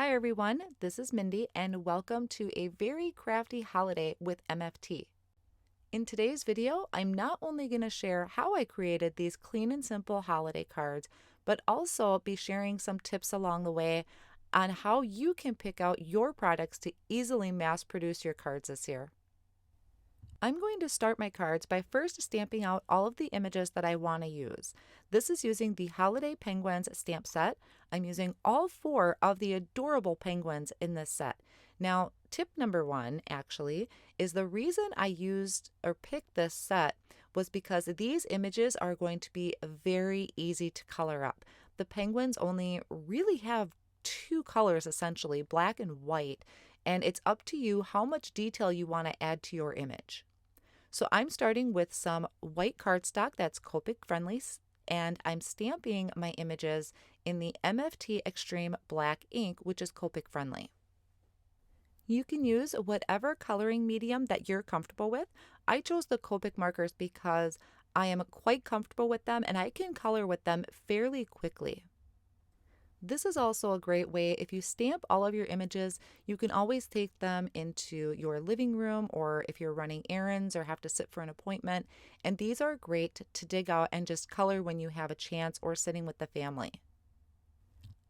Hi everyone, this is Mindy and welcome to A Very Crafty Holiday with MFT. In today's video, I'm not only going to share how I created these clean and simple holiday cards, but also be sharing some tips along the way on how you can pick out your products to easily mass produce your cards this year. I'm going to start my cards by first stamping out all of the images that I want to use. This is using the Holiday Penguins stamp set. I'm using all 4 of the adorable penguins in this set. Now, tip number 1 actually is the reason I used or picked this set was because these images are going to be very easy to color up. The penguins only really have 2 colors essentially, black and white, and it's up to you how much detail you want to add to your image. So I'm starting with some white cardstock that's Copic friendly, and I'm stamping my images in the MFT Extreme Black ink, which is Copic friendly. You can use whatever coloring medium that you're comfortable with. I chose the Copic markers because I am quite comfortable with them and I can color with them fairly quickly. This is also a great way, if you stamp all of your images, you can always take them into your living room or if you're running errands or have to sit for an appointment. And these are great to dig out and just color when you have a chance or sitting with the family.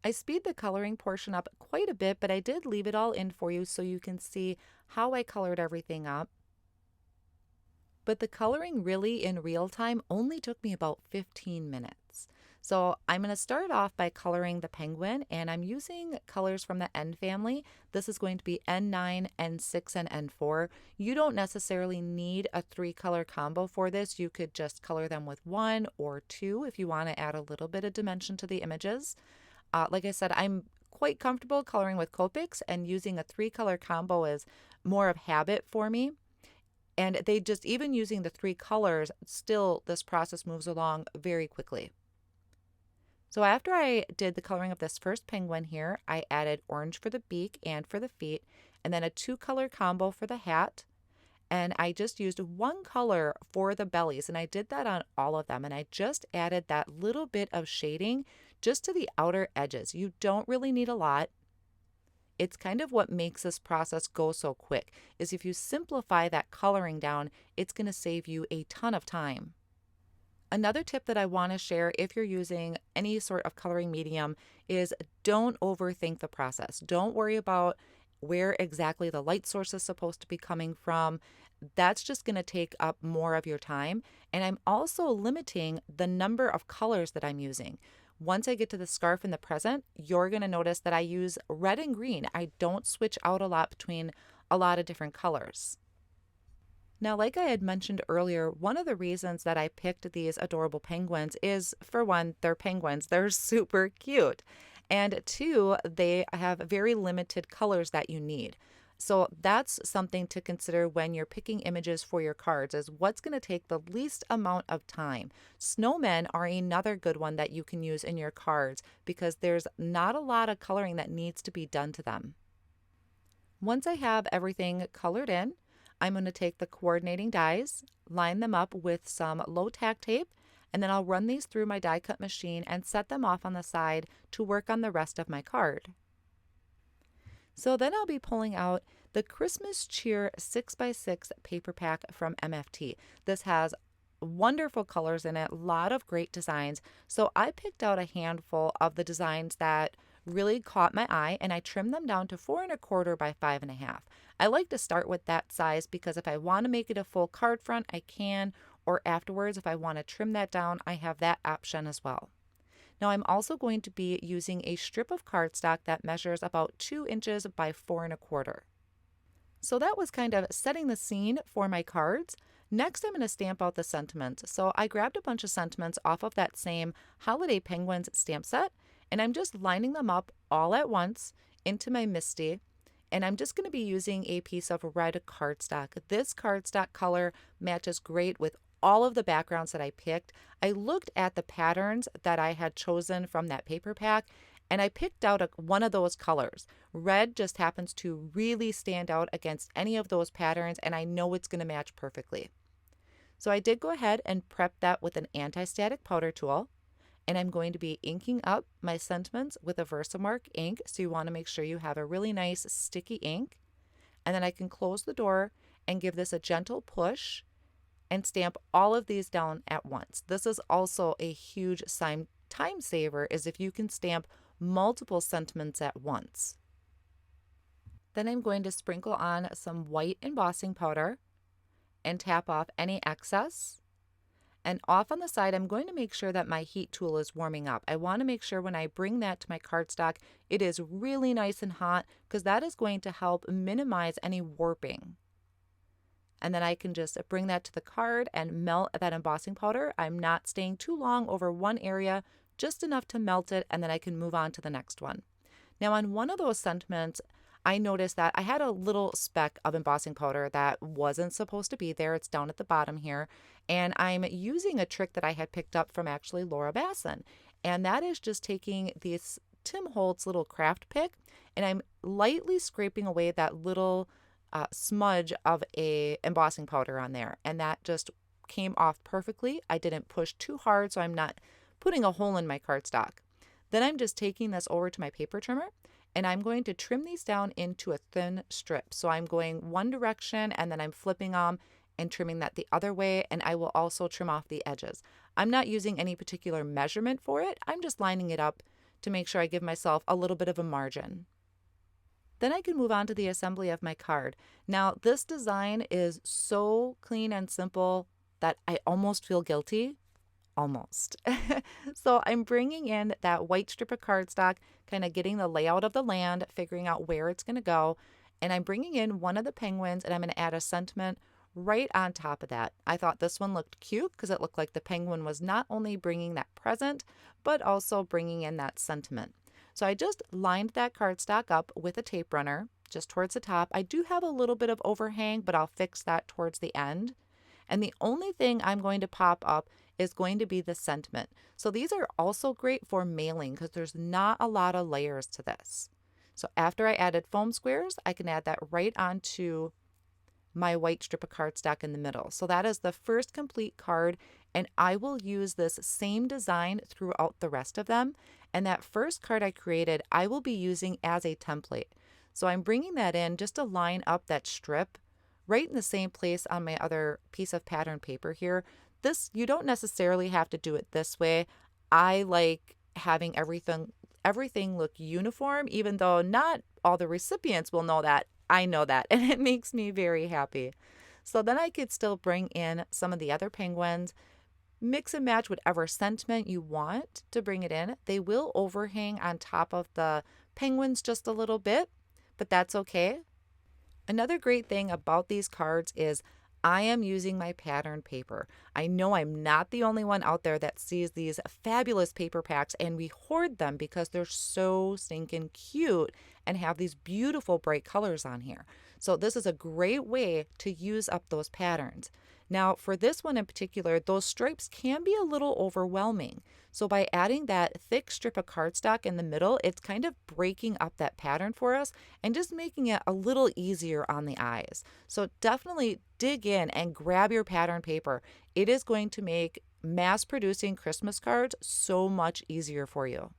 I speed the coloring portion up quite a bit, but I did leave it all in for you so you can see how I colored everything up. But the coloring really in real time only took me about 15 minutes. So I'm going to start off by coloring the penguin, and I'm using colors from the N family. This is going to be N9, N6, and N4. You don't necessarily need a 3-color combo for this. You could just color them with 1 or 2 if you want to add a little bit of dimension to the images. Like I said, I'm quite comfortable coloring with Copics, and using a 3-color combo is more of habit for me. And they just, even using the 3 colors, still this process moves along very quickly. So after I did the coloring of this first penguin here, I added orange for the beak and for the feet, and then a 2-color combo for the hat. And I just used 1 color for the bellies, and I did that on all of them. And I just added that little bit of shading just to the outer edges. You don't really need a lot. It's kind of what makes this process go so quick, is if you simplify that coloring down, it's going to save you a ton of time. Another tip that I want to share if you're using any sort of coloring medium is don't overthink the process. Don't worry about where exactly the light source is supposed to be coming from. That's just going to take up more of your time. And I'm also limiting the number of colors that I'm using. Once I get to the scarf and the present, you're going to notice that I use red and green. I don't switch out a lot between a lot of different colors. Now, like I had mentioned earlier, one of the reasons that I picked these adorable penguins is, for one, they're penguins. They're super cute. And 2, they have very limited colors that you need. So that's something to consider when you're picking images for your cards, is what's going to take the least amount of time. Snowmen are another good one that you can use in your cards because there's not a lot of coloring that needs to be done to them. Once I have everything colored in, I'm going to take the coordinating dies, line them up with some low tack tape, and then I'll run these through my die cut machine and set them off on the side to work on the rest of my card. So then I'll be pulling out the Christmas Cheer 6x6 paper pack from MFT. This has wonderful colors in it, a lot of great designs. So I picked out a handful of the designs that really caught my eye, and I trimmed them down to 4 1/4 by 5 1/2. I like to start with that size because if I want to make it a full card front, I can, or afterwards, if I want to trim that down, I have that option as well. Now I'm also going to be using a strip of cardstock that measures about 2 inches by 4 1/4. So that was kind of setting the scene for my cards. Next, I'm going to stamp out the sentiments. So I grabbed a bunch of sentiments off of that same Holiday Penguins stamp set, and I'm just lining them up all at once into my MISTI. And I'm just going to be using a piece of red cardstock. This cardstock color matches great with all of the backgrounds that I picked. I looked at the patterns that I had chosen from that paper pack, and I picked out one of those colors. Red just happens to really stand out against any of those patterns, and I know it's going to match perfectly. So I did go ahead and prep that with an anti-static powder tool. and I'm going to be inking up my sentiments with a Versamark ink. So you want to make sure you have a really nice sticky ink. And then I can close the door and give this a gentle push and stamp all of these down at once. This is also a huge time saver, is if you can stamp multiple sentiments at once. Then I'm going to sprinkle on some white embossing powder and tap off any excess. And off on the side, I'm going to make sure that my heat tool is warming up. I want to make sure when I bring that to my cardstock, it is really nice and hot, because that is going to help minimize any warping. And then I can just bring that to the card and melt that embossing powder. I'm not staying too long over one area, just enough to melt it, and then I can move on to the next one. Now on one of those sentiments, I noticed that I had a little speck of embossing powder that wasn't supposed to be there. It's down at the bottom here. And I'm using a trick that I had picked up from actually Laura Basson. And that is just taking this Tim Holtz little craft pick, and I'm lightly scraping away that little smudge of a embossing powder on there. And that just came off perfectly. I didn't push too hard, so I'm not putting a hole in my cardstock. Then I'm just taking this over to my paper trimmer, and I'm going to trim these down into a thin strip. So I'm going one direction, and then I'm flipping them and trimming that the other way, and I will also trim off the edges. I'm not using any particular measurement for it. I'm just lining it up to make sure I give myself a little bit of a margin. Then I can move on to the assembly of my card. Now, this design is so clean and simple that I almost feel guilty. Almost. So I'm bringing in that white strip of cardstock, kind of getting the layout of the land, figuring out where it's going to go. And I'm bringing in one of the penguins, and I'm going to add a sentiment right on top of that. I thought this one looked cute because it looked like the penguin was not only bringing that present, but also bringing in that sentiment. So I just lined that cardstock up with a tape runner just towards the top. I do have a little bit of overhang, but I'll fix that towards the end. And the only thing I'm going to pop up is going to be the sentiment. So these are also great for mailing because there's not a lot of layers to this. So after I added foam squares, I can add that right onto my white strip of cardstock in the middle. So that is the first complete card, and I will use this same design throughout the rest of them. And that first card I created, I will be using as a template. So I'm bringing that in just to line up that strip right in the same place on my other piece of pattern paper here. This, you don't necessarily have to do it this way. I like having everything look uniform, even though not all the recipients will know that. I know that, and it makes me very happy. So then I could still bring in some of the other penguins, mix and match whatever sentiment you want to bring it in. They will overhang on top of the penguins just a little bit, but that's okay. Another great thing about these cards is I am using my pattern paper. I know I'm not the only one out there that sees these fabulous paper packs, and we hoard them because they're so stinking cute and have these beautiful bright colors on here. So this is a great way to use up those patterns. Now for this one in particular, those stripes can be a little overwhelming. So by adding that thick strip of cardstock in the middle, it's kind of breaking up that pattern for us and just making it a little easier on the eyes. So definitely dig in and grab your pattern paper. It is going to make mass producing Christmas cards so much easier for you.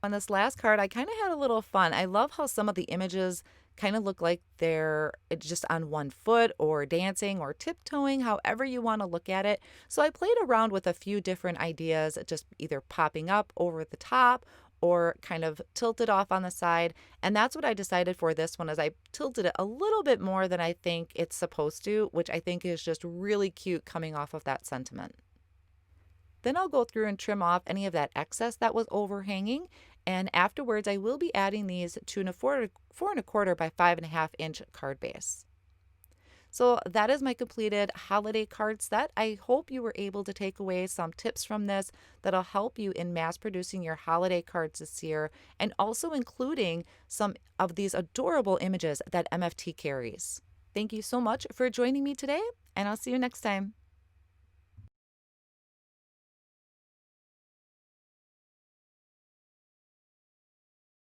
On this last card, I kind of had a little fun. I love how some of the images kind of look like they're just on one foot or dancing or tiptoeing, however you want to look at it. So I played around with a few different ideas, just either popping up over the top or kind of tilted off on the side. And that's what I decided for this one, is I tilted it a little bit more than I think it's supposed to, which I think is just really cute coming off of that sentiment. Then I'll go through and trim off any of that excess that was overhanging. And afterwards, I will be adding these to a 4¼ by 5½ inch card base. So that is my completed holiday card set. I hope you were able to take away some tips from this that'll help you in mass producing your holiday cards this year, and also including some of these adorable images that MFT carries. Thank you so much for joining me today, and I'll see you next time.